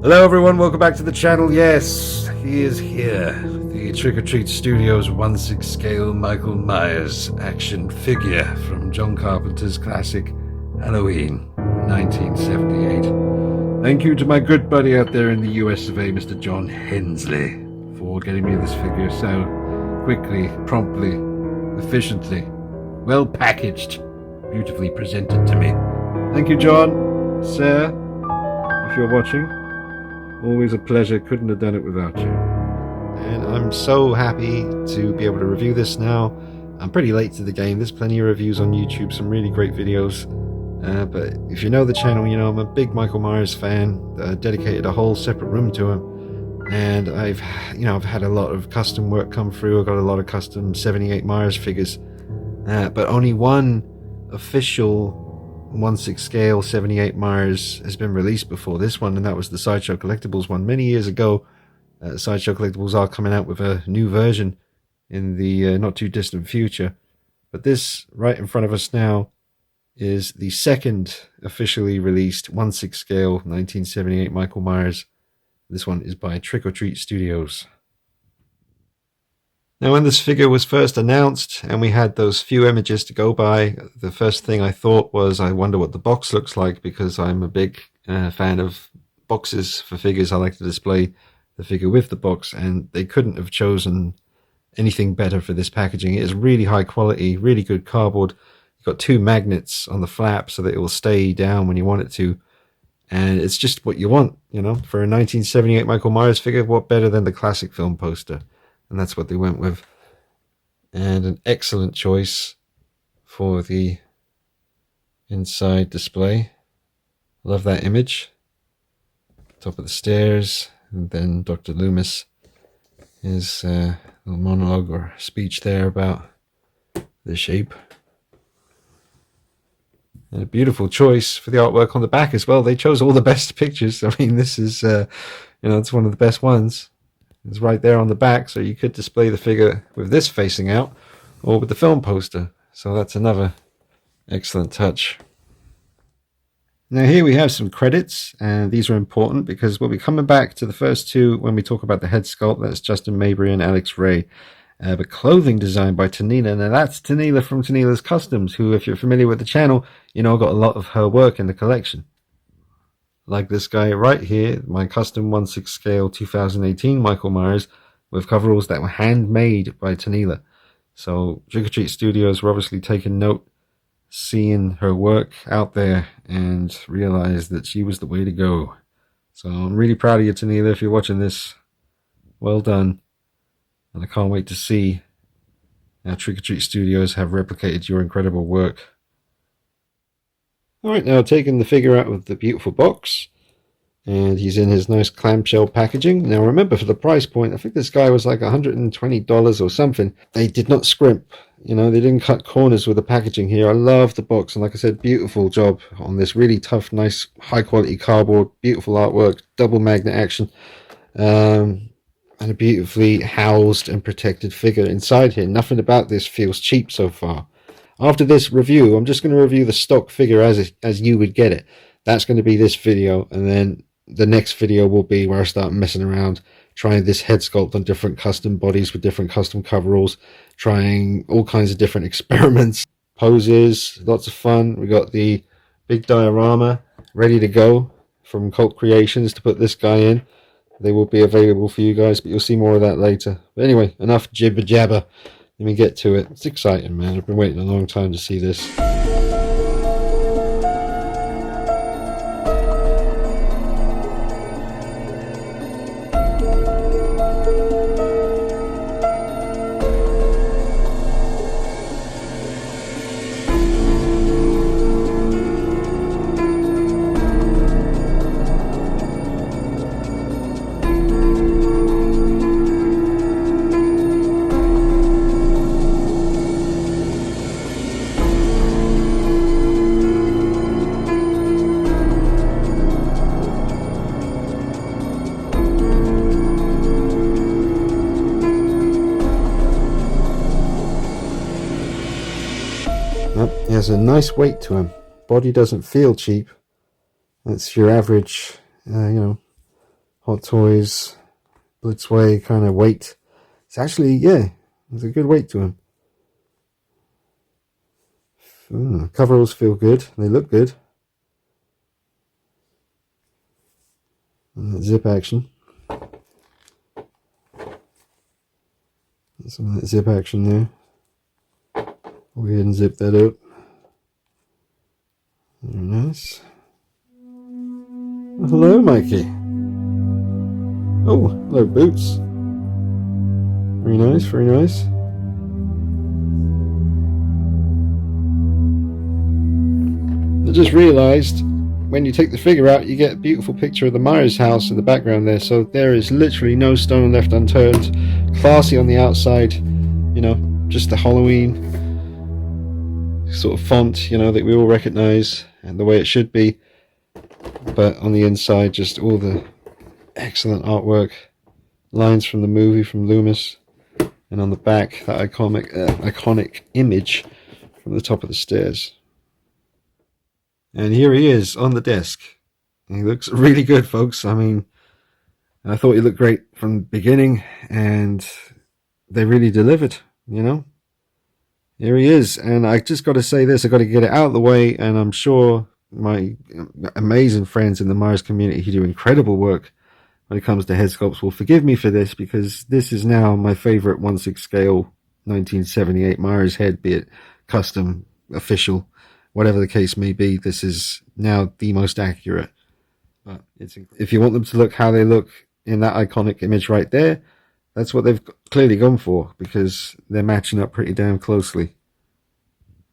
Hello everyone, welcome back to the channel. Yes, he is here. The Trick or Treat Studios 1/6 scale Michael Myers action figure from John Carpenter's classic Halloween 1978. Thank you to my good buddy out there in the US of A, Mr. John Hensley, for getting me this figure so quickly, promptly, efficiently, well packaged, beautifully presented to me. Thank you, John, sir, if you're watching. Always a pleasure. Couldn't have done it without you. And I'm so happy to be able to review this now. I'm pretty late to the game. There's plenty of reviews on YouTube, some really great videos. But if you know the channel, you know I'm a big Michael Myers fan. Dedicated a whole separate room to him. And I've had a lot of custom work come through. I've got a lot of custom 78 Myers figures. But only one official 1/6 scale 78 Myers has been released before this one, and that was the Sideshow Collectibles one many years ago. Sideshow Collectibles are coming out with a new version in the not too distant future, but this right in front of us now is the second officially released 1/6 scale 1978 Michael Myers. This one is by Trick or Treat Studios. Now, when this figure was first announced and we had those few images to go by, the first thing I thought was, I wonder what the box looks like, because I'm a big fan of boxes for figures. I like to display the figure with the box, and they couldn't have chosen anything better for this packaging. It is really high quality, really good cardboard. You've got two magnets on the flap so that it will stay down when you want it to. And it's just what you want, you know, for a 1978 Michael Myers figure. What better than the classic film poster? And that's what they went with. And an excellent choice for the inside display. Love that image. Top of the stairs. And then Dr. Loomis, his little monologue or speech there about the shape. And a beautiful choice for the artwork on the back as well. They chose all the best pictures. I mean, this is, it's one of the best ones. It's right there on the back, so you could display the figure with this facing out or with the film poster. So that's another excellent touch. Now here we have some credits, and these are important because we'll be coming back to the first two when we talk about the head sculpt. That's Justin Mabry and Alex Ray. But clothing designed by Tanila. Now that's Tanila from Tanila's Customs, who, if you're familiar with the channel, you know, got a lot of her work in the collection. Like this guy right here, my custom 1/6 scale 2018 Michael Myers with coveralls that were handmade by Tanila. So Trick or Treat Studios were obviously taking note, seeing her work out there, and realized that she was the way to go. So I'm really proud of you, Tanila, if you're watching this. Well done. And I can't wait to see how Trick or Treat Studios have replicated your incredible work. Alright, now taking the figure out of the beautiful box, and he's in his nice clamshell packaging. Now remember, for the price point, I think this guy was like $120 or something. They did not scrimp, you know, they didn't cut corners with the packaging here. I love the box, and like I said, beautiful job on this really tough, nice, high quality cardboard, beautiful artwork, double magnet action, and a beautifully housed and protected figure inside here. Nothing about this feels cheap so far. After this review, I'm just going to review the stock figure as you would get it. That's going to be this video, and then the next video will be where I start messing around, trying this head sculpt on different custom bodies with different custom coveralls, trying all kinds of different experiments, poses, lots of fun. We got the big diorama ready to go from Cult Creations to put this guy in. They will be available for you guys, but you'll see more of that later. But anyway, enough jibber jabber. Let me get to it. It's exciting, man. I've been waiting a long time to see this. He has a nice weight to him. Body doesn't feel cheap. That's your average, Hot Toys, Blitzway kind of weight. It's actually, yeah, there's a good weight to him. Coveralls feel good. They look good. And that zip action. Some of that zip action there. Go ahead and zip that up. Very nice. Well, hello, Mikey. Oh, hello, Boots. Very nice, very nice. I just realised when you take the figure out, you get a beautiful picture of the Myers house in the background there. So there is literally no stone left unturned. Classy on the outside, you know, just the Halloween sort of font, you know, that we all recognise and the way it should be. But on the inside, just all the excellent artwork, lines from the movie from Loomis, and on the back, that iconic image from the top of the stairs. And here he is on the desk. He looks really good, folks. I mean, I thought he looked great from the beginning, and they really delivered, you know. Here he is, and I just got to say this, I got to get it out of the way, and I'm sure my amazing friends in the Myers community who do incredible work when it comes to head sculpts will forgive me for this, because this is now my favorite 1/6 scale 1978 Myers head, be it custom, official, whatever the case may be. This is now the most accurate. But if you want them to look how they look in that iconic image right there, that's what they've clearly gone for, because they're matching up pretty damn closely.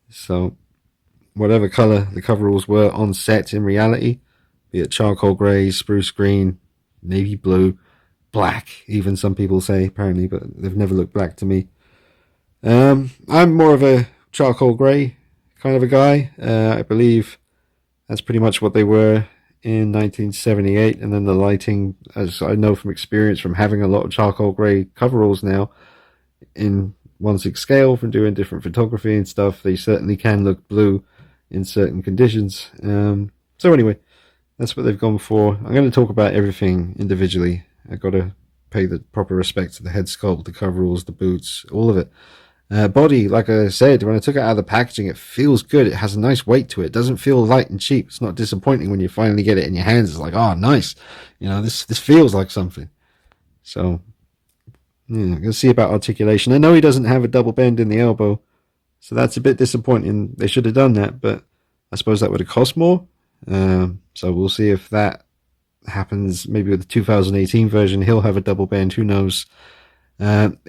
So whatever color the coveralls were on set in reality, be it charcoal gray, spruce green, navy blue, black, even some people say apparently, but they've never looked black to me. I'm more of a charcoal gray kind of a guy. I believe that's pretty much what they were in 1978, and then the lighting, as I know from experience from having a lot of charcoal gray coveralls now in 1/6 scale from doing different photography and stuff, they certainly can look blue in certain conditions. So anyway, that's what they've gone for. I'm going to talk about everything individually. I've got to pay the proper respect to the head sculpt, the coveralls, the boots, all of it. Body, like I said, when I took it out of the packaging, it feels good. It has a nice weight to it. It doesn't feel light and cheap. It's not disappointing when you finally get it in your hands. It's like, oh, nice. You know, this feels like something. So, yeah, we'll see about articulation. I know he doesn't have a double bend in the elbow, so that's a bit disappointing. They should have done that, but I suppose that would have cost more. So we'll see if that happens. Maybe with the 2018 version, he'll have a double bend. Who knows?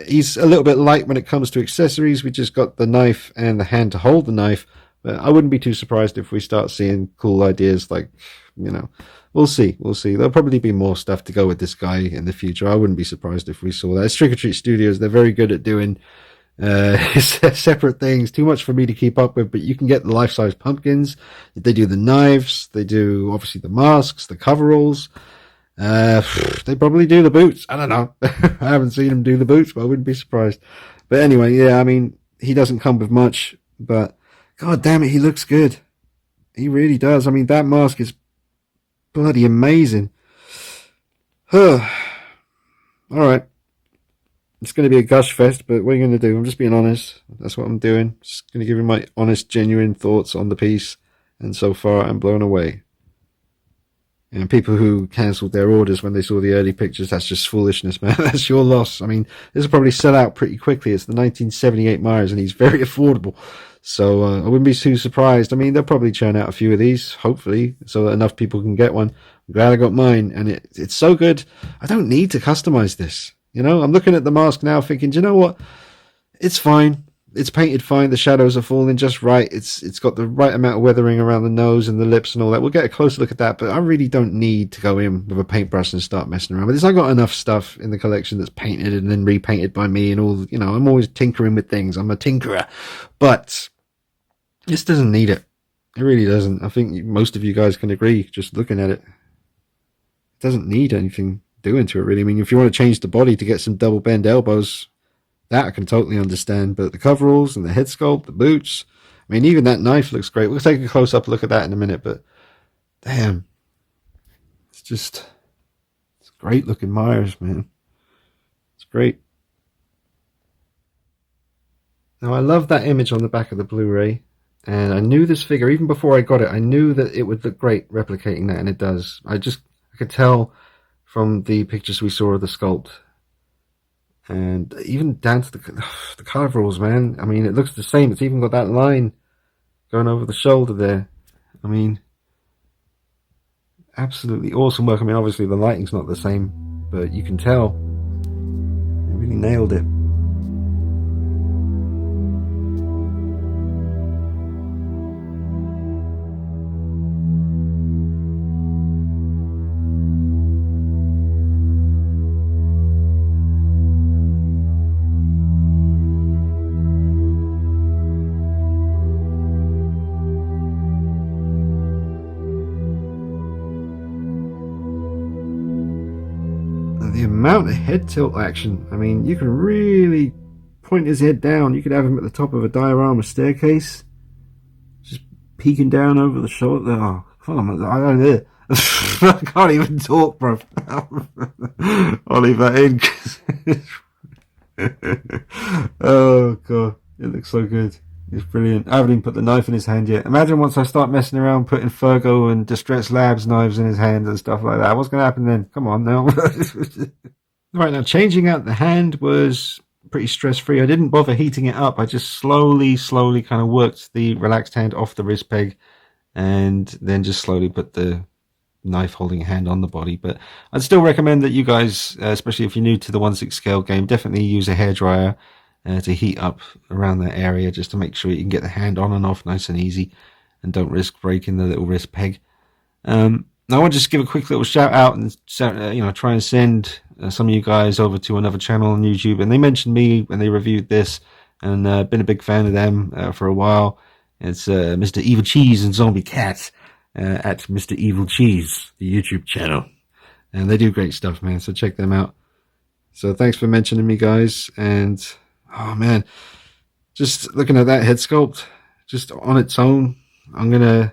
He's a little bit light when it comes to accessories. We just got the knife and the hand to hold the knife, but I wouldn't be too surprised if we start seeing cool ideas like, you know, we'll see. There'll probably be more stuff to go with this guy in the future. I wouldn't be surprised if we saw that. It's Trick or Treat Studios. They're very good at doing separate things. Too much for me to keep up with, but you can get the life-size pumpkins. They do the knives. They do obviously the masks, the coveralls. They probably do the boots. I don't know. I haven't seen him do the boots, but I wouldn't be surprised. But anyway, yeah, I mean, he doesn't come with much, but god damn it, he looks good. He really does. I mean, that mask is bloody amazing. All right. It's going to be a gush fest, but what are you going to do? I'm just being honest. That's what I'm doing. Just going to give you my honest, genuine thoughts on the piece. And so far, I'm blown away. And people who cancelled their orders when they saw the early pictures, that's just foolishness, man. That's your loss. I mean, this will probably sell out pretty quickly. It's the 1978 Myers, and he's very affordable. So I wouldn't be too surprised. I mean, they'll probably churn out a few of these, hopefully, so that enough people can get one. I'm glad I got mine, and it's so good. I don't need to customize this. You know, I'm looking at the mask now thinking, do you know what? It's fine. It's painted fine. The shadows are falling just right. It's got the right amount of weathering around the nose and the lips and all that. We'll get a closer look at that, but I really don't need to go in with a paintbrush and start messing around with this. I got enough stuff in the collection that's painted and then repainted by me and all. You know, I'm always tinkering with things. I'm a tinkerer, but this doesn't need it. It really doesn't. I think most of you guys can agree just looking at it. It doesn't need anything doing to it, really. I mean, if you want to change the body to get some double bend elbows, that I can totally understand, but the coveralls and the head sculpt, the boots, I mean, even that knife looks great. We'll take a close-up look at that in a minute, but damn, it's great looking Myers, man. It's great. Now, I love that image on the back of the Blu-ray, and I knew this figure, even before I got it, I knew that it would look great replicating that, and it does. I could tell from the pictures we saw of the sculpt, and even down to the coveralls, man. I mean, it looks the same. It's even got that line going over the shoulder there. I mean, absolutely awesome work. I mean, obviously the lighting's not the same, but you can tell they really nailed it. The amount of head tilt action, I mean, you can really point his head down. You could have him at the top of a diorama staircase, just peeking down over the shoulder. Oh, I can't even talk, bro. I'll leave that in. Oh, God. It looks so good. It's brilliant. I haven't even put the knife in his hand yet. Imagine once I start messing around putting Fergo and Distress Labs knives in his hands and stuff like that. What's going to happen then? Come on now. Right, now changing out the hand was pretty stress-free. I didn't bother heating it up. I just slowly kind of worked the relaxed hand off the wrist peg and then just slowly put the knife holding hand on the body. But I'd still recommend that you guys, especially if you're new to the 1/6 scale game, definitely use a hairdryer to heat up around that area just to make sure you can get the hand on and off nice and easy and don't risk breaking the little wrist peg. Now I want to just give a quick little shout out and try and send some of you guys over to another channel on YouTube, and they mentioned me when they reviewed this, and been a big fan of them for a while. It's Mr. Evil Cheese and Zombie Cat at Mr. Evil Cheese, the YouTube channel, and they do great stuff, man, so check them out. So thanks for mentioning me, guys. And oh man, just looking at that head sculpt just on its own, I'm gonna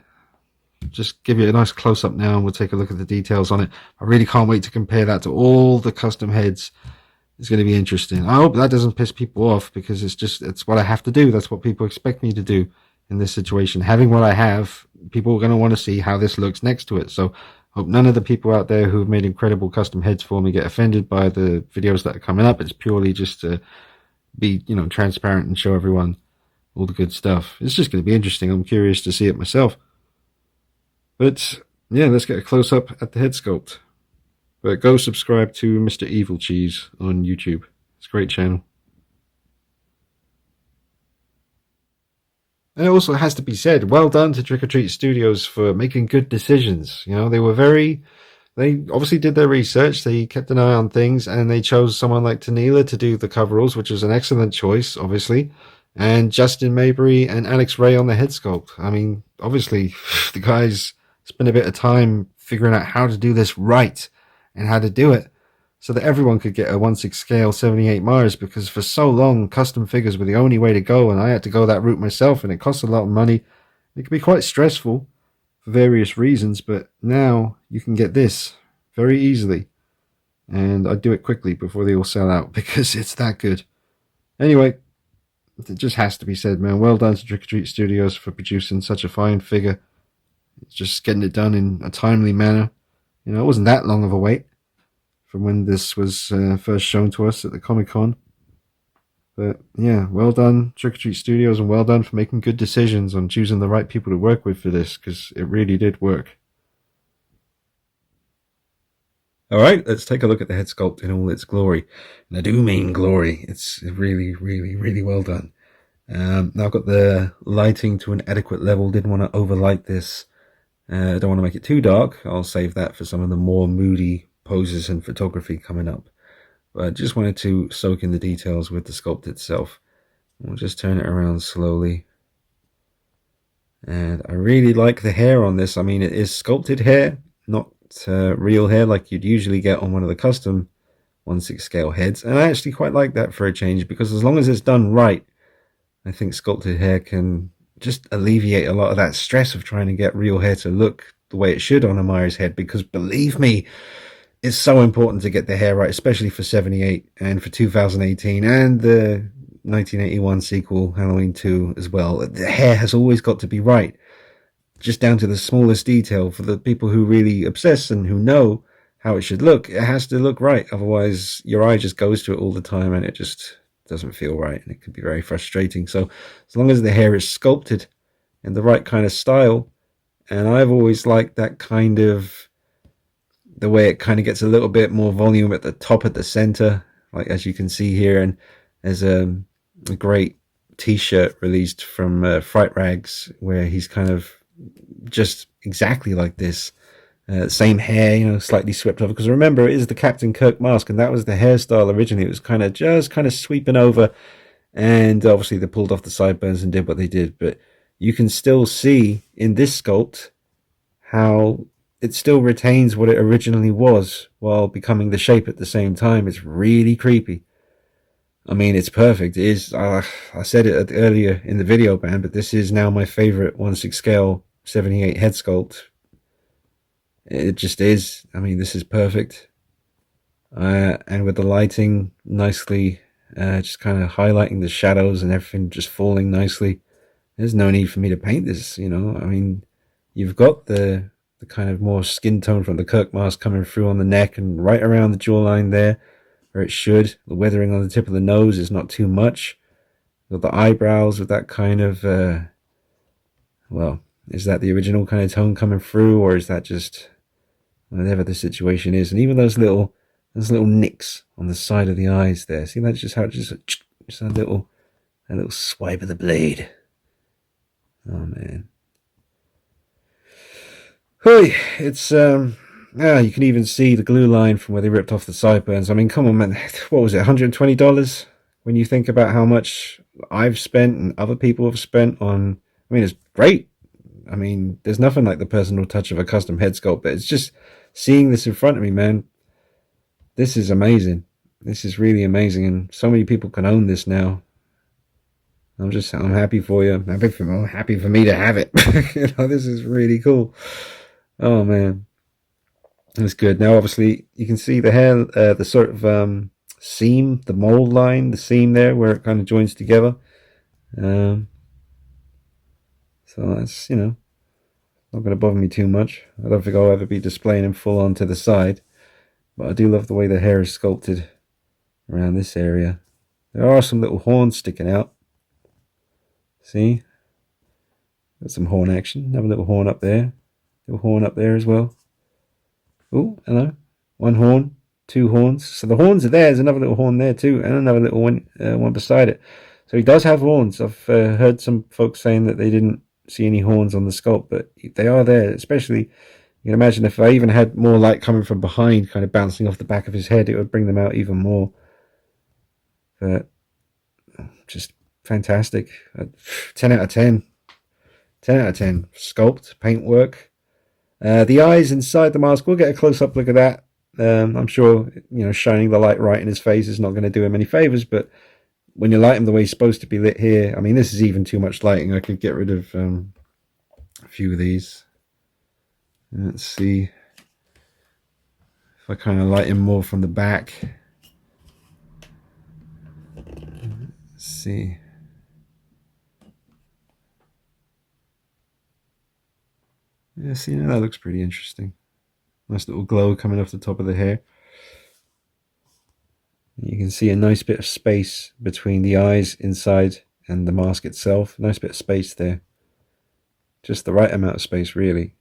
just give you a nice close-up now and we'll take a look at the details on it. I really can't wait to compare that to all the custom heads. It's going to be interesting. I hope that doesn't piss people off, because it's what I have to do. That's what people expect me to do in this situation. Having what I have, people are going to want to see how this looks next to it. So I hope none of the people out there who've made incredible custom heads for me get offended by the videos that are coming up. It's purely just to be, transparent and show everyone all the good stuff. It's just going to be interesting. I'm curious to see it myself. But yeah, let's get a close up at the head sculpt. But go subscribe to Mr. Evil Cheese on YouTube. It's a great channel. And it also has to be said, well done to Trick or Treat Studios for making good decisions. They obviously did their research, they kept an eye on things, and they chose someone like Tanila to do the coveralls, which was an excellent choice, obviously. And Justin Mabry and Alex Ray on the head sculpt. I mean, obviously, the guys spent a bit of time figuring out how to do this right and how to do it so that everyone could get a 1/6 scale 78 Myers, because for so long, custom figures were the only way to go, and I had to go that route myself, and it cost a lot of money. It could be quite stressful for various reasons, but now you can get this very easily, and I do it quickly before they all sell out because it's that good. Anyway, it just has to be said, man. Well done to Trick or Treat Studios for producing such a fine figure. It's just getting it done in a timely manner. It wasn't that long of a wait from when this was first shown to us at the Comic-Con. But yeah, well done Trick or Treat Studios, and well done for making good decisions on choosing the right people to work with for this, because it really did work. Alright, let's take a look at the head sculpt in all its glory. And I do mean glory. It's really, really, really well done. Now I've got the lighting to an adequate level. Didn't want to overlight this. I don't want to make it too dark. I'll save that for some of the more moody poses and photography coming up. But I just wanted to soak in the details with the sculpt itself. We'll just turn it around slowly. And I really like the hair on this. I mean, it is sculpted hair, not real hair like you'd usually get on one of the custom 1/6 scale heads. And I actually quite like that for a change, because as long as it's done right, I think sculpted hair can just alleviate a lot of that stress of trying to get real hair to look the way it should on a Myers head. Because believe me, It's so important to get the hair right, especially for 78 and for 2018 and the 1981 sequel, Halloween 2, as well. The hair has always got to be right, just down to the smallest detail. For the people who really obsess and who know how it should look, it has to look right. Otherwise, your eye just goes to it all the time and it just doesn't feel right, and it can be very frustrating. So, as long as the hair is sculpted in the right kind of style, and I've always liked that kind of the way it kind of gets a little bit more volume at the top, at the center, like as you can see here. And there's a great t-shirt released from Fright Rags where he's kind of just exactly like this. Same hair, slightly swept over. Because remember, it is the Captain Kirk mask, and that was the hairstyle originally. It was kind of sweeping over, and obviously they pulled off the sideburns and did what they did. But you can still see in this sculpt how it still retains what it originally was while becoming the shape at the same time. It's really creepy. I mean, it's perfect. It is. I said it earlier in the video, band, but this is now my favorite 1/6 scale 78 head sculpt. It just is. I mean, this is perfect. And with the lighting nicely, just kind of highlighting the shadows and everything just falling nicely. There's no need for me to paint this, I mean, you've got the kind of more skin tone from the Kirk mask coming through on the neck and right around the jawline there, where it should. The weathering on the tip of the nose is not too much. You've got the eyebrows with that kind of, well, is that the original kind of tone coming through, or is that just whatever the situation is? And even those little nicks on the side of the eyes there. See, that's just how it just a little swipe of the blade. Oh man. Hey, it's yeah, you can even see the glue line from where they ripped off the sideburns. I mean, come on, man. What was it, $120? When you think about how much I've spent and other people have spent on, I mean, it's great. I mean, there's nothing like the personal touch of a custom head sculpt, but it's just seeing this in front of me, man. This is amazing. This is really amazing, and so many people can own this now. I'm happy for you. I'm happy for me to have it. This is really cool. Oh man, that's good. Now, obviously, you can see the hair, the sort of seam, the mold line, the seam there where it kind of joins together. So that's not going to bother me too much. I don't think I'll ever be displaying him full on to the side, but I do love the way the hair is sculpted around this area. There are some little horns sticking out. See? Got some horn action. Another little horn up there. Little horn up there as well. Oh, hello. One horn, two horns. So the horns are there. There's another little horn there too, and another little one beside it. So he does have horns. I've heard some folks saying that they didn't see any horns on the sculpt, but they are there. Especially, you can imagine if I even had more light coming from behind, kind of bouncing off the back of his head, it would bring them out even more. But just fantastic. 10 out of 10. 10 out of 10. Sculpt, paintwork. The eyes inside the mask, we'll get a close-up look at that. I'm sure, shining the light right in his face is not going to do him any favors, but when you light him the way he's supposed to be lit here, I mean, this is even too much lighting. I could get rid of a few of these. Let's see if I kind of light him more from the back. Let's see. Yeah, see, that looks pretty interesting. Nice little glow coming off the top of the hair. You can see a nice bit of space between the eyes inside and the mask itself. Nice bit of space there. Just the right amount of space, really.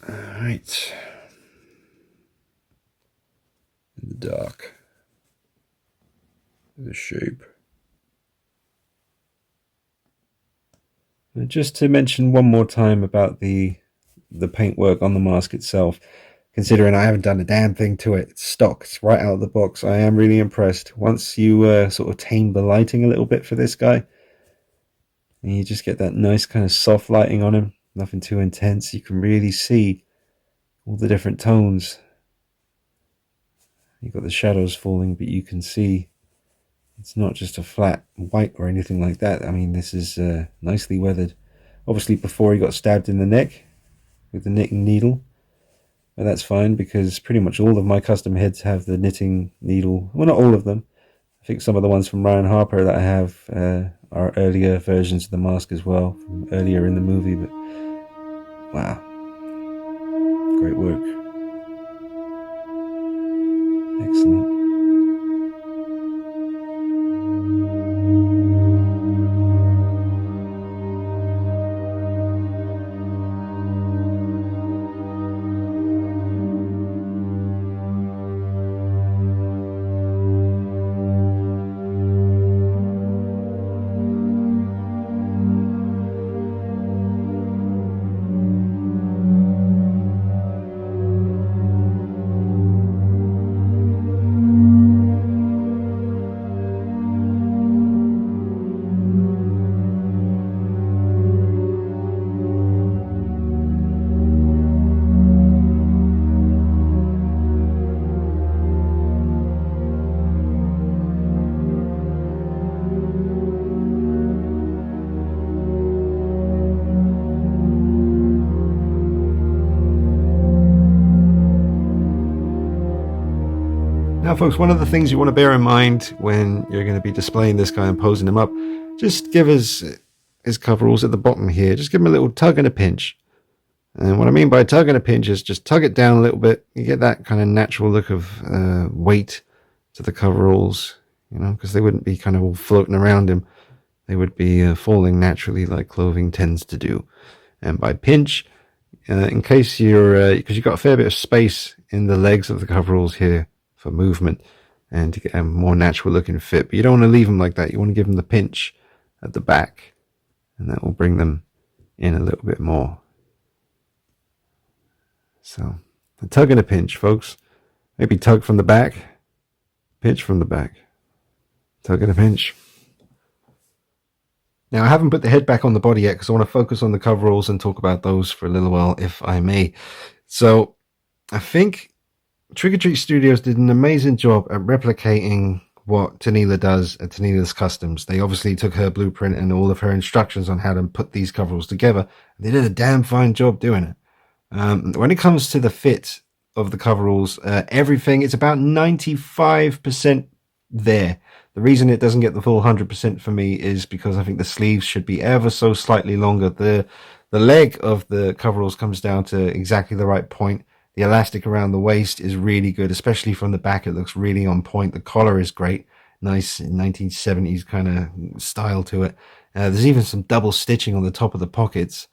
Alright. In the dark. The shape. Just to mention one more time about the paintwork on the mask itself, considering I haven't done a damn thing to it. It's stock. It's right out of the box. I am really impressed. Once you sort of tame the lighting a little bit for this guy, and you just get that nice kind of soft lighting on him, nothing too intense, you can really see all the different tones. You've got the shadows falling, but you can see it's not just a flat white or anything like that. I mean, this is nicely weathered. Obviously, before he got stabbed in the neck, with the knitting needle. But that's fine because pretty much all of my custom heads have the knitting needle. Well, not all of them. I think some of the ones from Ryan Harper that I have are earlier versions of the mask as well, from earlier in the movie. But wow, great work. Excellent. Now, folks, one of the things you want to bear in mind when you're going to be displaying this guy and posing him up, just give his coveralls at the bottom here, just give him a little tug and a pinch. And what I mean by tug and a pinch is just tug it down a little bit. You get that kind of natural look of weight to the coveralls, you know, because they wouldn't be kind of all floating around him. They would be falling naturally like clothing tends to do. And by pinch, in case you're, because you've got a fair bit of space in the legs of the coveralls here for movement and to get a more natural looking fit, but you don't want to leave them like that. You want to give them the pinch at the back, and that will bring them in a little bit more. So a tug and a pinch, folks. Maybe tug from the back, pinch from the back, tug and a pinch. Now, I haven't put the head back on the body yet because I want to focus on the coveralls and talk about those for a little while, if I may. So I think Trick or Treat Studios did an amazing job at replicating what Tanila does at Tanila's Customs. They obviously took her blueprint and all of her instructions on how to put these coveralls together. They did a damn fine job doing it. When it comes to the fit of the coveralls, everything, it's about 95% there. The reason it doesn't get the full 100% for me is because I think the sleeves should be ever so slightly longer. The leg of the coveralls comes down to exactly the right point. The elastic around the waist is really good, especially from the back. It looks really on point. The collar is great. Nice 1970s kind of style to it. There's even some double stitching on the top of the pockets.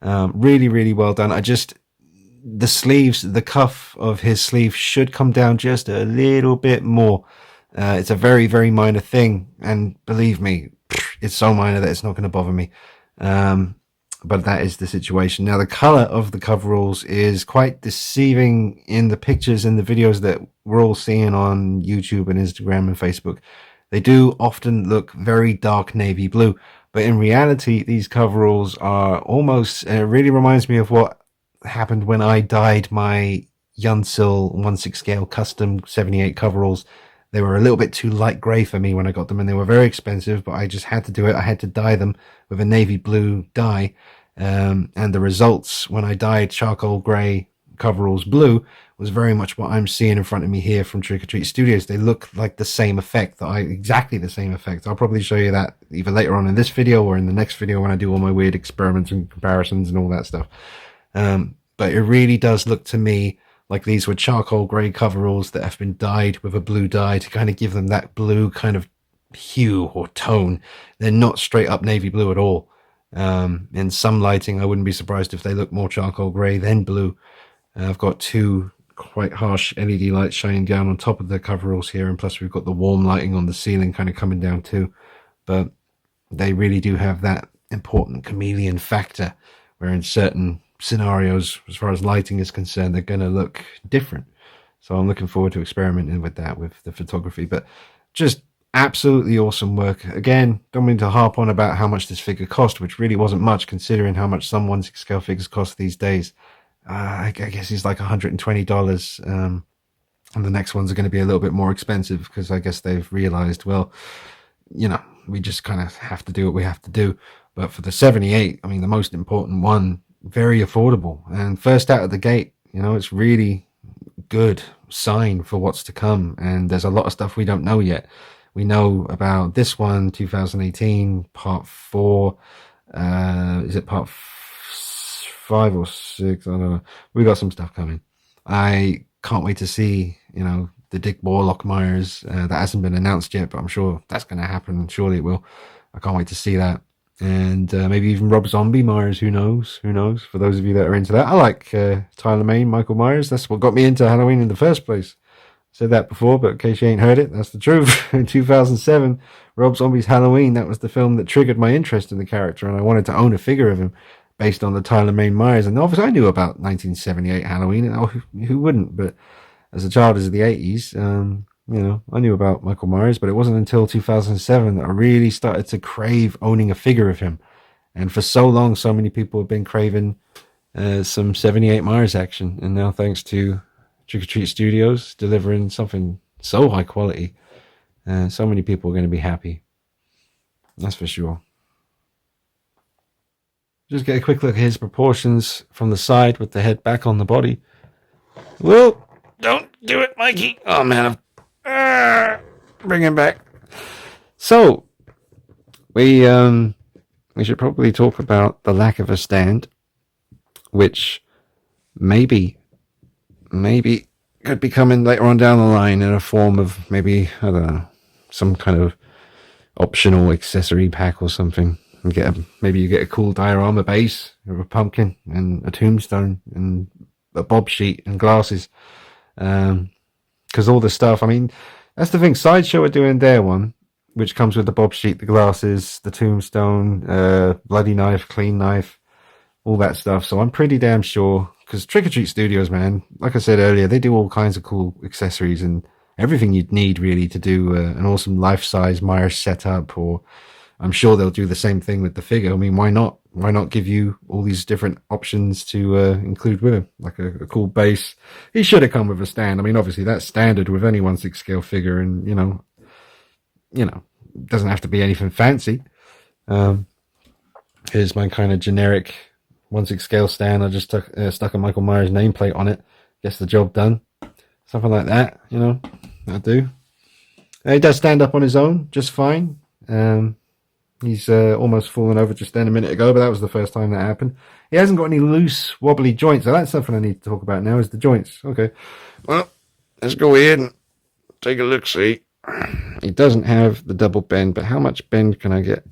Really, really well done. The sleeves, the cuff of his sleeve should come down just a little bit more. It's a very, very minor thing. And believe me, it's so minor that it's not going to bother me. But that is the situation. Now, the color of the coveralls is quite deceiving in the pictures and the videos that we're all seeing on YouTube and Instagram and Facebook. They do often look very dark navy blue, but in reality, these coveralls are almost, it really reminds me of what happened when I dyed my Yunsil 1/6 scale custom 78 coveralls. They were a little bit too light gray for me when I got them, and they were very expensive, but I just had to do it. I had to dye them with a navy blue dye. And the results when I dyed charcoal gray coveralls blue was very much what I'm seeing in front of me here from Trick or Treat Studios. They look like the same effect, exactly the same effect. I'll probably show you that either later on in this video or in the next video when I do all my weird experiments and comparisons and all that stuff. But it really does look to me like these were charcoal gray coveralls that have been dyed with a blue dye to kind of give them that blue kind of hue or tone. They're not straight up navy blue at all. In some lighting, I wouldn't be surprised if they look more charcoal gray than blue. I've got two quite harsh LED lights shining down on top of the coveralls here, and plus we've got the warm lighting on the ceiling kind of coming down too. But they really do have that important chameleon factor where in certain scenarios, as far as lighting is concerned, they're going to look different. So I'm looking forward to experimenting with that with the photography. But just absolutely awesome work. Again, don't mean to harp on about how much this figure cost, which really wasn't much considering how much some 1/6 scale figures cost these days. I guess it's like $120. And the next ones are going to be a little bit more expensive because I guess they've realized, well, you know, we just kind of have to do what we have to do. But for the 78, I mean, the most important one very affordable. And first out of the gate, it's really good sign for what's to come. And there's a lot of stuff we don't know yet. We know about this one, 2018, part 4. Is it part 5 or 6? I don't know. We got some stuff coming. I can't wait to see, the Dick Warlock Myers. That hasn't been announced yet, but I'm sure that's going to happen. Surely it will. I can't wait to see that. And maybe even Rob Zombie Myers. Who knows? Who knows? For those of you that are into that. I like Tyler Mane, Michael Myers. That's what got me into Halloween in the first place. Said that before, but in case you ain't heard it, that's the truth. In 2007, Rob Zombie's Halloween, that was the film that triggered my interest in the character, and I wanted to own a figure of him based on the Tyler Mane Myers. And obviously I knew about 1978 Halloween, and who wouldn't? But as a child of the 80s, I knew about Michael Myers, but it wasn't until 2007 that I really started to crave owning a figure of him. And for so long, so many people have been craving some 78 Myers action, and now thanks to Trick or Treat Studios delivering something so high quality, so many people are going to be happy. That's for sure. Just get a quick look at his proportions from the side with the head back on the body. Well, don't do it, Mikey. Oh man, bring him back. So we should probably talk about the lack of a stand, which maybe could be coming later on down the line in a form of maybe, I don't know, some kind of optional accessory pack or something. Maybe you get a cool diorama base of a pumpkin and a tombstone and a bob sheet and glasses. Because all the stuff, that's the thing. Sideshow are doing their one, which comes with the bob sheet, the glasses, the tombstone, bloody knife, clean knife, all that stuff. So I'm pretty damn sure, because Trick or Treat Studios, man, like I said earlier, they do all kinds of cool accessories and everything you'd need really to do an awesome life-size Myers setup. Or I'm sure they'll do the same thing with the figure. Why not? Why not give you all these different options to include with him, like a cool base? He should have come with a stand. Obviously that's standard with any 1/6 scale figure, and doesn't have to be anything fancy. Here's my kind of generic 1/6 scale stand. I just stuck a Michael Myers nameplate on it. Gets the job done. Something like that, that'll do. He does stand up on his own just fine. He's almost fallen over just then a minute ago, but that was the first time that happened. He hasn't got any loose, wobbly joints, so that's something I need to talk about now, is the joints. Okay. Well, let's go ahead and take a look-see. He doesn't have the double bend, but how much bend can I get?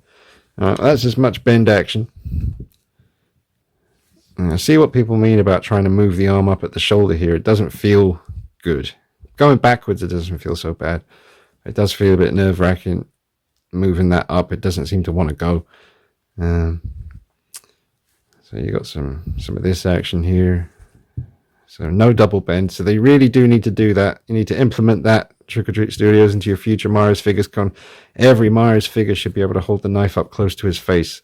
That's as much bend action. And I see what people mean about trying to move the arm up at the shoulder here. It doesn't feel good. Going backwards, it doesn't feel so bad. It does feel a bit nerve-wracking. Moving that up, it doesn't seem to want to go. So you got some of this action here. So no double bend. So they really do need to do that. You need to implement that, Trick or Treat Studios, into your future Myers figures. Every Myers figure should be able to hold the knife up close to his face.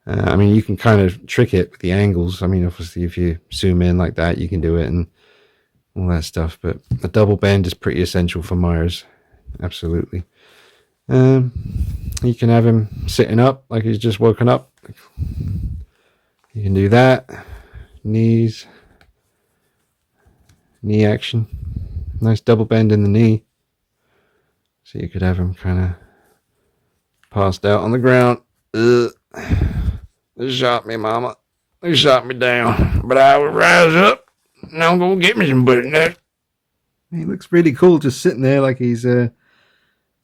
You can kind of trick it with the angles. Obviously, if you zoom in like that, you can do it and all that stuff. But a double bend is pretty essential for Myers. Absolutely. You can have him sitting up like he's just woken up. You can do that. Knees. Knee action. Nice double bend in the knee. So you could have him kind of passed out on the ground. They shot me, mama. They shot me down. But I will rise up. Now I'm going to get me some butternut. He looks really cool just sitting there like he's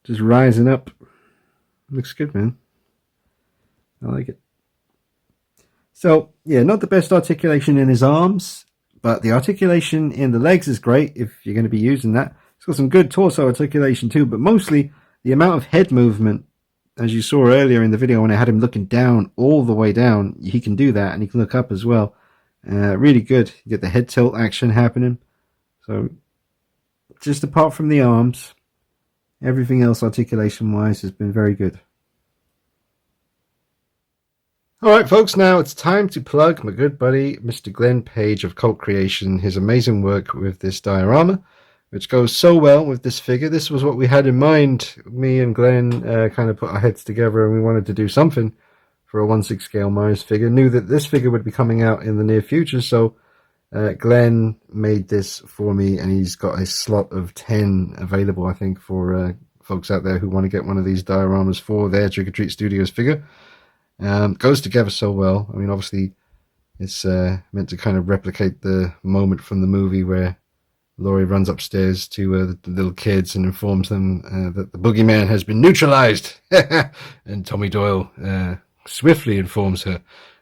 just rising up. Looks good, man. I like it. So, yeah, not the best articulation in his arms, but the articulation in the legs is great if you're going to be using that. It's got some good torso articulation too, but mostly the amount of head movement, as you saw earlier in the video when I had him looking down, all the way down, he can do that, and he can look up as well. Really good. You get the head tilt action happening. So, just apart from the arms, everything else articulation-wise has been very good. Alright folks, now it's time to plug my good buddy Mr. Glenn Page of Cult Creation, his amazing work with this diorama, which goes so well with this figure. This was what we had in mind. Me and Glenn kind of put our heads together and we wanted to do something for a 1/6 scale Myers figure. Knew that this figure would be coming out in the near future, so Glenn made this for me, and he's got a slot of 10 available, I think, for folks out there who want to get one of these dioramas for their Trick or Treat Studios figure. Goes together so well. I mean, obviously, it's meant to kind of replicate the moment from the movie where Laurie runs upstairs to the little kids and informs them that the boogeyman has been neutralized. And Tommy Doyle swiftly informs her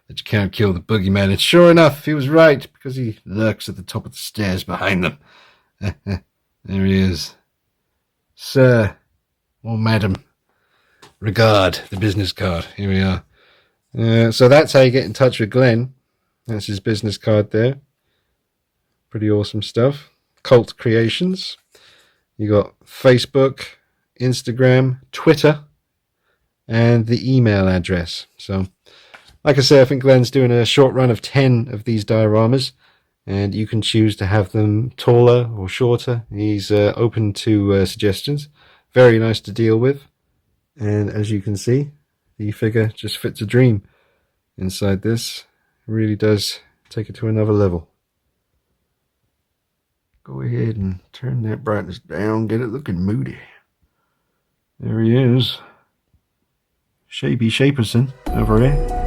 that you can't kill the boogeyman. And sure enough, he was right, because he lurks at the top of the stairs behind them. There he is. Sir, or madam, regard the business card. Here we are. So that's how you get in touch with Glenn. That's his business card there. Pretty awesome stuff. Cult Creations. You got Facebook, Instagram, Twitter, and the email address. So, like I say, I think Glenn's doing a short run of 10 of these dioramas, and you can choose to have them taller or shorter. He's open to suggestions. Very nice to deal with. And as you can see, the figure just fits a dream inside this. It really does take it to another level. Go ahead and turn that brightness down, get it looking moody. There he is. Shapey Shaperson over there.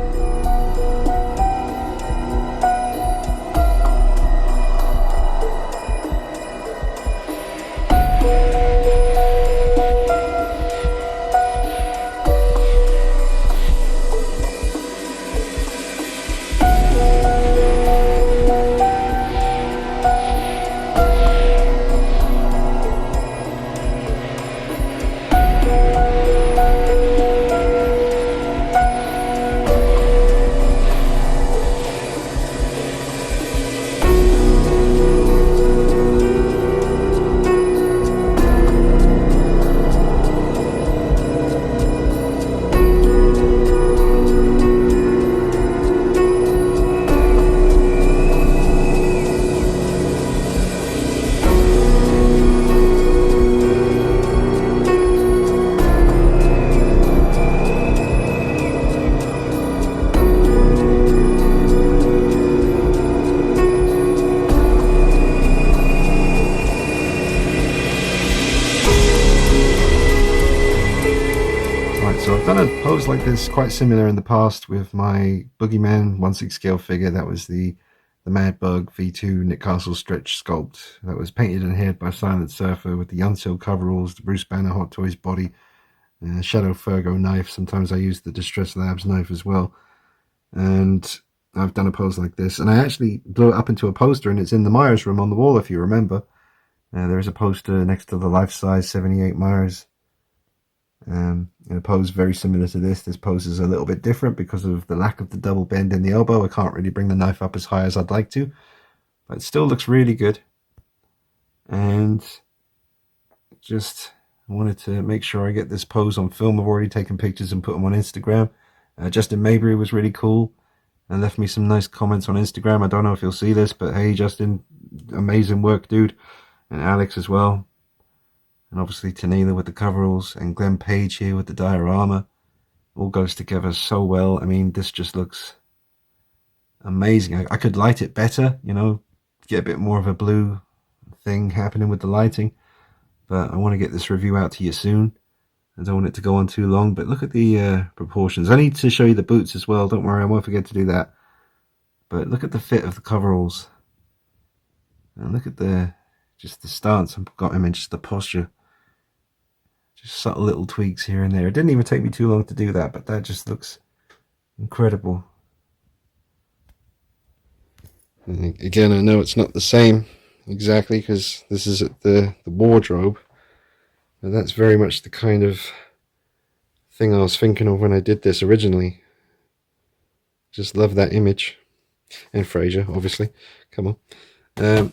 So I've done a pose like this quite similar in the past with my Boogeyman 1/6 scale figure. That was the Mad Bug V2 Nick Castle stretch sculpt that was painted and haired by Silent Surfer with the Unsealed coveralls, the Bruce Banner Hot Toys body, Shadow Fergo knife. Sometimes I use the Distress Labs knife as well. And I've done a pose like this, and I actually blew it up into a poster, and it's in the Myers room on the wall, if you remember. There is a poster next to the life-size 78 Myers. In a pose very similar to this. This pose is a little bit different because of the lack of the double bend in the elbow. I can't really bring the knife up as high as I'd like to, but it still looks really good. And just wanted to make sure I get this pose on film. I've already taken pictures and put them on Instagram. Justin Maybury was really cool and left me some nice comments on Instagram. I don't know if you'll see this, but hey, Justin, amazing work, dude. And Alex as well. And obviously Tanila with the coveralls, and Glenn Page here with the diorama. All goes together so well. I mean, this just looks amazing. I could light it better, you know, get a bit more of a blue thing happening with the lighting. But I want to get this review out to you soon. I don't want it to go on too long, but look at the proportions. I need to show you the boots as well. Don't worry, I won't forget to do that. But look at the fit of the coveralls. And look at just the stance I've got him in, just the posture. Just subtle little tweaks here and there. It didn't even take me too long to do that, but that just looks incredible. And again, I know it's not the same exactly because this is at the wardrobe. But that's very much the kind of thing I was thinking of when I did this originally. Just love that image. And Frasier, obviously. Come on.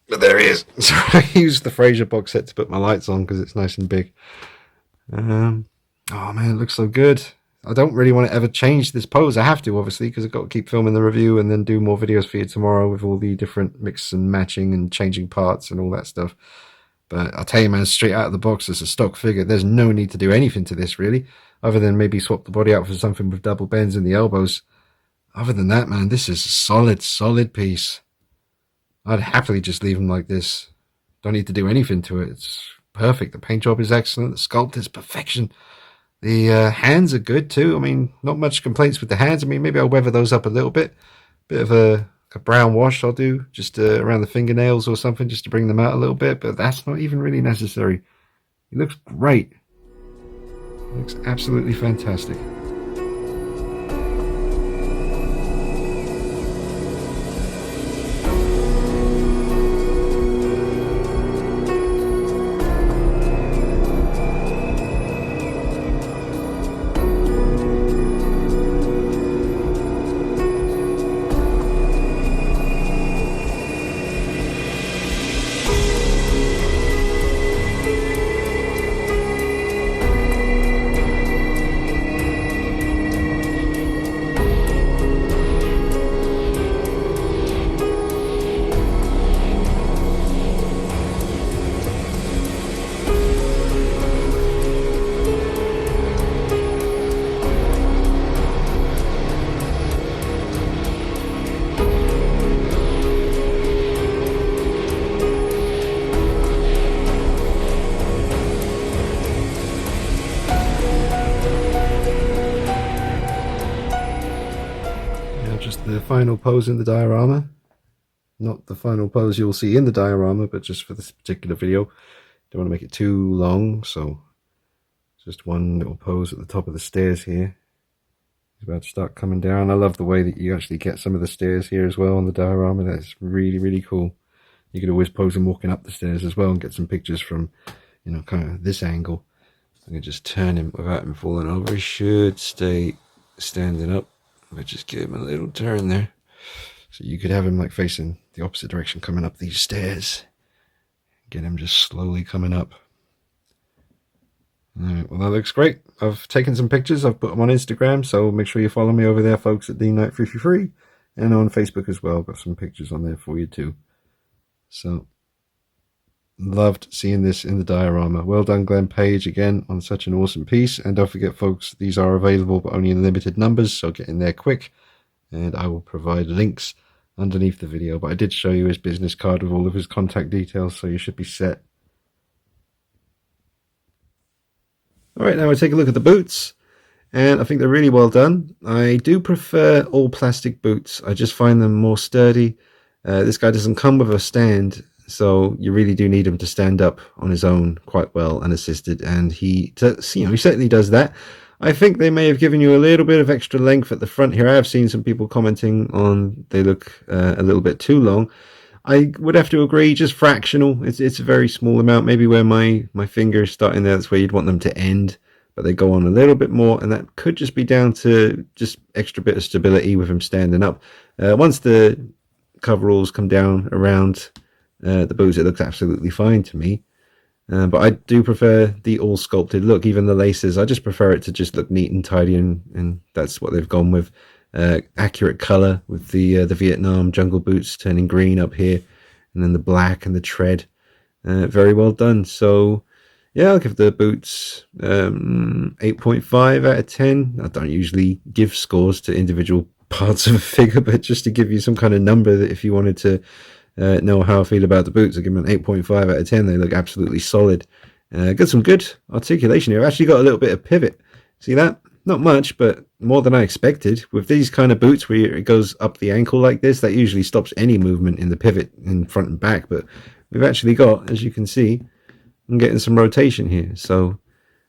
But there he is. So I used the Frasier box set to put my lights on because it's nice and big. Oh man, it looks so good. I don't really want to ever change this pose. I have to, obviously, because I've got to keep filming the review and then do more videos for you tomorrow with all the different mix and matching and changing parts and all that stuff. But I'll tell you, man, straight out of the box as a stock figure, there's no need to do anything to this, really, other than maybe swap the body out for something with double bends in the elbows. Other than that, man, this is a solid piece. I'd happily just leave him like this. Don't need to do anything to it. It's perfect. The paint job is excellent. The sculpt is perfection. The hands are good too. I mean, not much complaints with the hands. I mean, maybe I'll weather those up a little bit. Bit of a brown wash I'll do just around the fingernails or something just to bring them out a little bit. But that's not even really necessary. He looks great. He looks absolutely fantastic. Just the final pose in the diorama. Not the final pose you'll see in the diorama, but just for this particular video. Don't want to make it too long, so just one little pose at the top of the stairs here. He's about to start coming down. I love the way that you actually get some of the stairs here as well on the diorama. That's really cool. You could always pose him walking up the stairs as well and get some pictures from, you know, kind of this angle. I can just turn him without him falling over. He should stay standing up. But just give him a little turn there. So you could have him like facing the opposite direction coming up these stairs. Get him just slowly coming up. Alright, well that looks great. I've taken some pictures. I've put them on Instagram. So make sure you follow me over there, folks, at DKnight333. And on Facebook as well. Got some pictures on there for you too. So loved seeing this in the diorama. Well done, Glenn Page, again on such an awesome piece. And don't forget, folks, these are available but only in limited numbers, so get in there quick, and I will provide links underneath the video. But I did show you his business card with all of his contact details, so you should be set. All right, now we'll take a look at the boots, and I think they're really well done. I do prefer all plastic boots. I just find them more sturdy. This guy doesn't come with a stand, so you really do need him to stand up on his own quite well unassisted, and he certainly does that. I think they may have given you a little bit of extra length at the front here. I have seen some people commenting on they look a little bit too long. I would have to agree, just fractional. It's a very small amount, maybe where my finger is starting there, that's where you'd want them to end, but they go on a little bit more, and that could just be down to just extra bit of stability with him standing up. Once the coveralls come down around the boots, it looks absolutely fine to me, but I do prefer the all sculpted look. Even the laces, I just prefer it to just look neat and tidy, and that's what they've gone with. Accurate color with the Vietnam jungle boots turning green up here, and then the black and the tread. Very well done. So yeah, I'll give the boots 8.5 out of 10. I don't usually give scores to individual parts of a figure, but just to give you some kind of number, that if you wanted to know how I feel about the boots, I give them an 8.5 out of 10. They look absolutely solid. Got some good articulation here. I've actually got a little bit of pivot. See that? Not much, but more than I expected. With these kind of boots where it goes up the ankle like this, that usually stops any movement in the pivot in front and back. But we've actually got, as you can see, I'm getting some rotation here. So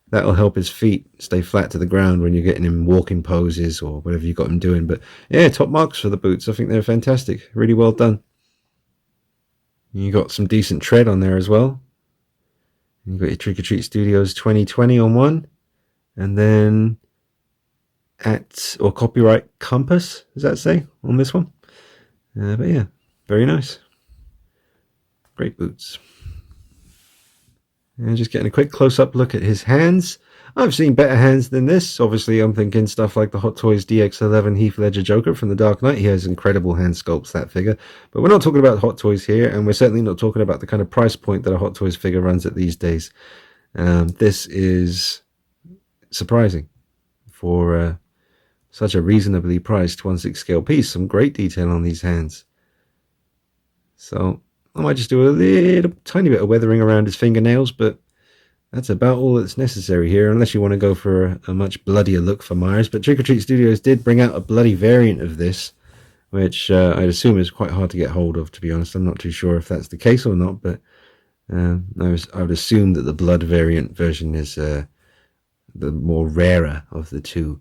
that'll help his feet stay flat to the ground when you're getting him walking poses or whatever you've got him doing. But yeah, top marks for the boots. I think they're fantastic. Really well done. You got some decent tread on there as well. You got your Trick or Treat Studios 2020 on one, and then copyright Compass, does that say on this one? But yeah, very nice. Great boots. And just getting a quick close-up look at his hands. I've seen better hands than this. Obviously, I'm thinking stuff like the Hot Toys DX11 Heath Ledger Joker from The Dark Knight. He has incredible hand sculpts, that figure. But we're not talking about Hot Toys here, and we're certainly not talking about the kind of price point that a Hot Toys figure runs at these days. This is surprising for such a reasonably priced 1/6 scale piece. Some great detail on these hands. So I might just do a little tiny bit of weathering around his fingernails, but that's about all that's necessary here, unless you want to go for a much bloodier look for Myers. But Trick or Treat Studios did bring out a bloody variant of this, which I'd assume is quite hard to get hold of, to be honest. I'm not too sure if that's the case or not, but I would assume that the blood variant version is the more rarer of the two.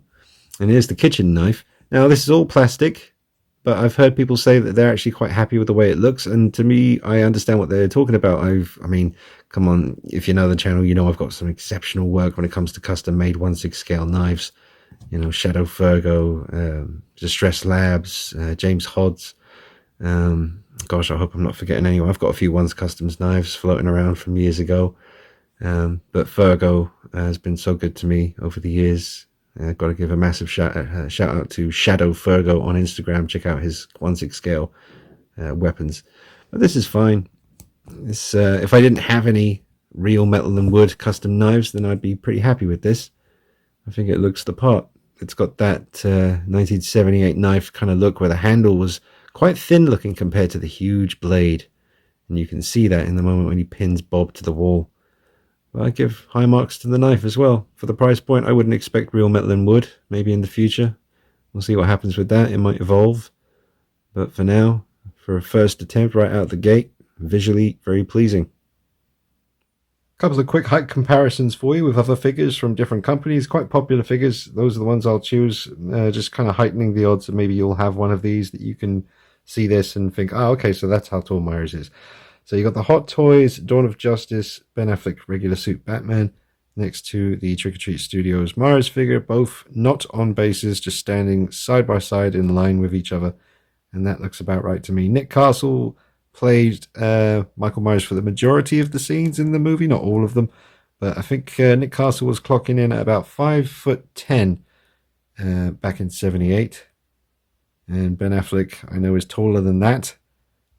And here's the kitchen knife. Now, this is all plastic, but I've heard people say that they're actually quite happy with the way it looks. And to me, I understand what they're talking about. I mean, come on, if you know the channel, you know I've got some exceptional work when it comes to custom-made 1/6 scale knives. You know, Shadow Fergo, Distress Labs, James Hodds. Gosh, I hope I'm not forgetting anyone. I've got a few Ones Customs knives floating around from years ago. But Fergo has been so good to me over the years. I've got to give a massive shout out to Shadow Fergo on Instagram. Check out his 1/6 scale weapons. But this is fine. This, if I didn't have any real metal and wood custom knives, then I'd be pretty happy with this. I think it looks the part. It's got that 1978 knife kind of look where the handle was quite thin looking compared to the huge blade. And you can see that in the moment when he pins Bob to the wall. But I give high marks to the knife as well. For the price point, I wouldn't expect real metal and wood. Maybe in the future. We'll see what happens with that. It might evolve. But for now, for a first attempt right out the gate, visually very pleasing. A couple of quick height comparisons for you with other figures from different companies. Quite popular figures. Those are the ones I'll choose. Just kind of heightening the odds that maybe you'll have one of these that you can see this and think, oh, okay, so that's how tall Myers is. So you got the Hot Toys Dawn of Justice Ben Affleck regular suit Batman next to the Trick or Treat Studios Myers figure, both not on bases, just standing side by side in line with each other. And that looks about right to me. Nick Castle played Michael Myers for the majority of the scenes in the movie, not all of them. But I think Nick Castle was clocking in at about 5'10" back in '78. And Ben Affleck, I know, is taller than that.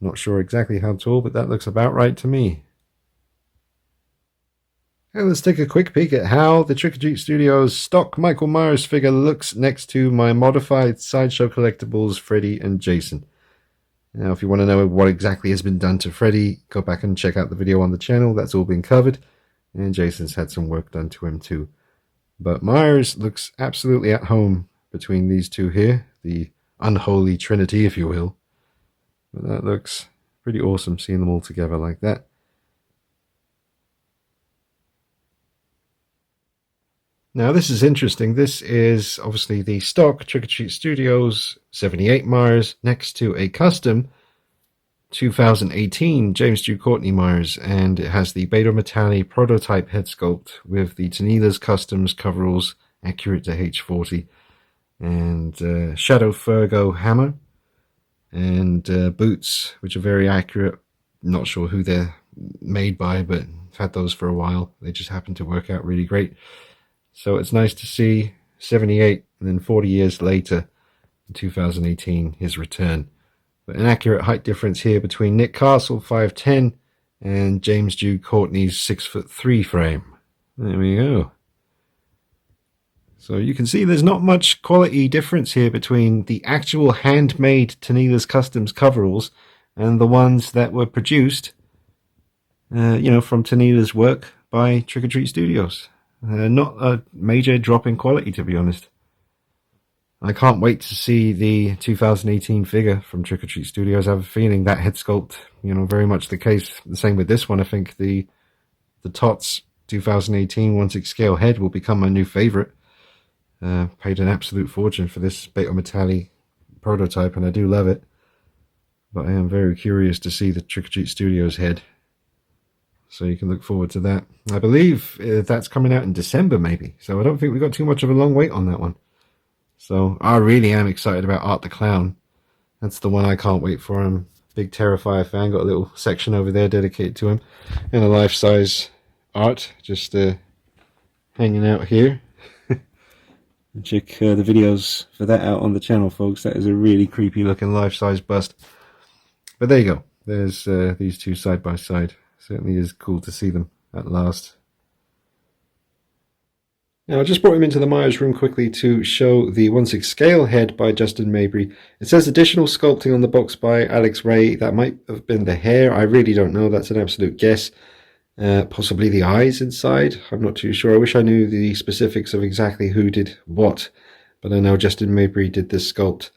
Not sure exactly how tall, but that looks about right to me. And let's take a quick peek at how the Trick or Treat Studios stock Michael Myers figure looks next to my modified Sideshow Collectibles Freddy and Jason. Now, if you want to know what exactly has been done to Freddy, go back and check out the video on the channel. That's all been covered. And Jason's had some work done to him too. But Myers looks absolutely at home between these two here. The unholy trinity, if you will. But that looks pretty awesome, seeing them all together like that. Now, this is interesting. This is obviously the stock Trick or Treat Studios 78 Myers next to a custom 2018 James Dew Courtney Myers, and it has the Beta Metalli prototype head sculpt with the Tanila's Customs coveralls accurate to H40, and Shadow Fergo hammer, and boots, which are very accurate. Not sure who they're made by, but I've had those for a while. They just happen to work out really great. So it's nice to see 78 and then 40 years later, in 2018, his return. But an accurate height difference here between Nick Castle, 5'10", and James Dew Courtney's 6'3" frame. There we go. So you can see there's not much quality difference here between the actual handmade Tanila's Customs coveralls and the ones that were produced, from Tanila's work by Trick or Treat Studios. Not a major drop in quality, to be honest. I can't wait to see the 2018 figure from Trick or Treat Studios. I have a feeling that head sculpt, very much the case. The same with this one. I think the Tots 2018 1/6 scale head will become my new favorite. Paid an absolute fortune for this Beta Metalli prototype, and I do love it. But I am very curious to see the Trick or Treat Studios head. So you can look forward to that. I believe that's coming out in December, maybe. So I don't think we've got too much of a long wait on that one. So I really am excited about Art the Clown. That's the one I can't wait for. I'm a big Terrifier fan. Got a little section over there dedicated to him. And a life-size art. Just hanging out here. Check the videos for that out on the channel, folks. That is a really creepy looking life-size bust. But there you go. There's these two side by side. Certainly is cool to see them at last. Now I just brought him into the Myers room quickly to show the 1/6 scale head by Justin Mabry. It says additional sculpting on the box by Alex Ray. That might have been the hair. I really don't know. That's an absolute guess. Possibly the eyes inside. I'm not too sure. I wish I knew the specifics of exactly who did what. But I know Justin Mabry did this sculpt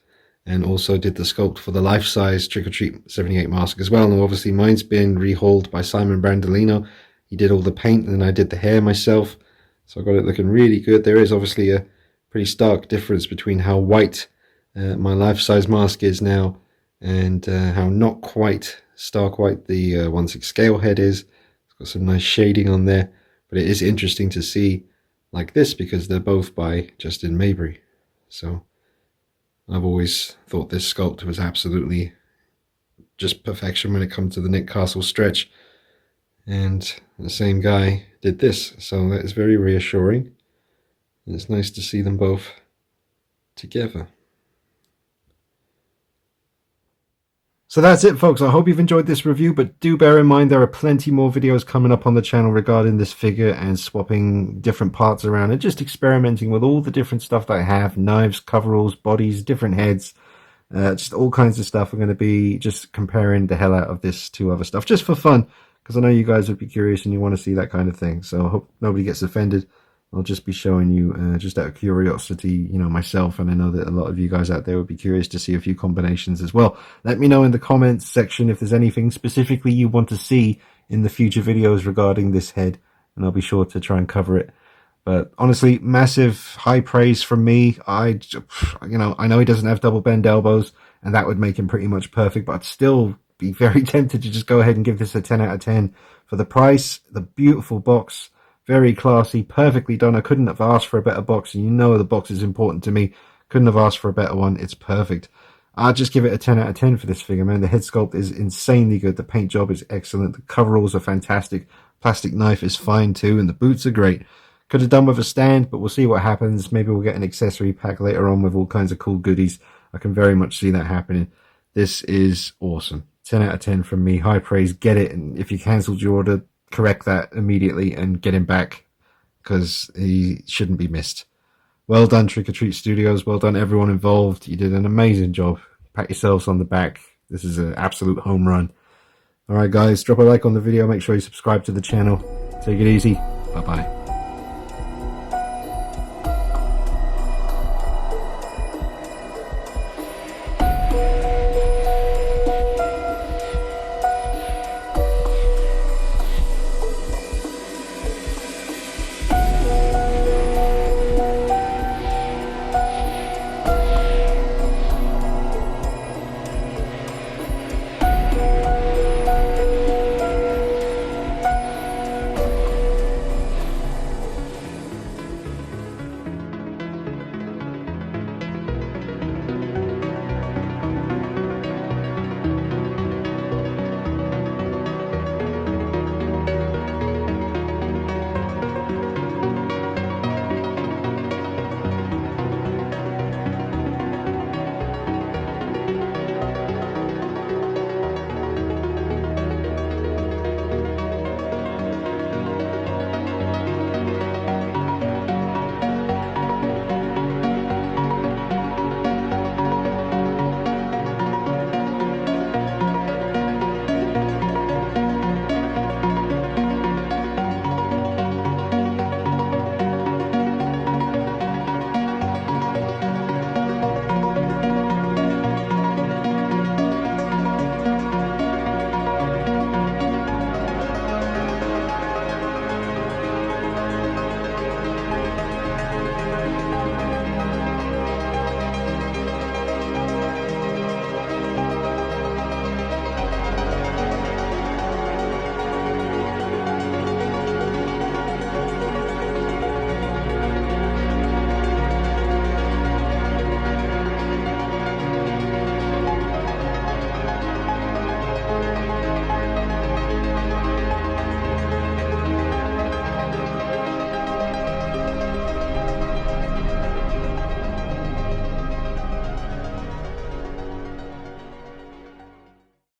and also did the sculpt for the life-size Trick or Treat 78 mask as well. And obviously mine's been rehauled by Simon Brandolino. He did all the paint and then I did the hair myself. So I got it looking really good. There is obviously a pretty stark difference between how white my life-size mask is now and how not quite stark white the 1/6 scale head is. Got some nice shading on there, but it is interesting to see like this because they're both by Justin Mabry. So I've always thought this sculpt was absolutely just perfection when it comes to the Nick Castle stretch, and the same guy did this, so that is very reassuring, and it's nice to see them both together. So that's it, folks. I hope you've enjoyed this review, but do bear in mind there are plenty more videos coming up on the channel regarding this figure and swapping different parts around and just experimenting with all the different stuff that I have. Knives, coveralls, bodies, different heads, just all kinds of stuff. I'm going to be just comparing the hell out of this to other stuff just for fun, because I know you guys would be curious and you want to see that kind of thing. So I hope nobody gets offended. I'll just be showing you just out of curiosity, you know, myself, and I know that a lot of you guys out there would be curious to see a few combinations as well. Let me know in the comments section if there's anything specifically you want to see in the future videos regarding this head, and I'll be sure to try and cover it. But honestly, massive high praise from me. I know he doesn't have double bend elbows, and that would make him pretty much perfect, but I'd still be very tempted to just go ahead and give this a 10 out of 10 for the price. The beautiful box. Very classy, perfectly done. I couldn't have asked for a better box, and you know the box is important to me. Couldn't have asked for a better one. It's perfect. I'll just give it a 10 out of 10 for this figure, man. The head sculpt is insanely good. The paint job is excellent. The coveralls are fantastic. Plastic knife is fine too, and the boots are great. Could have done with a stand, but we'll see what happens. Maybe we'll get an accessory pack later on with all kinds of cool goodies. I can very much see that happening. This is awesome. 10 out of 10 from me. High praise. Get it. And if you cancelled your order, correct that immediately and get him back, because he shouldn't be missed. Well done, Trick or Treat Studios. Well done, everyone involved. You did an amazing job. Pat yourselves on the back. This is an absolute home run. All right, guys, drop a like on the video. Make sure you subscribe to the channel. Take it easy. Bye-bye.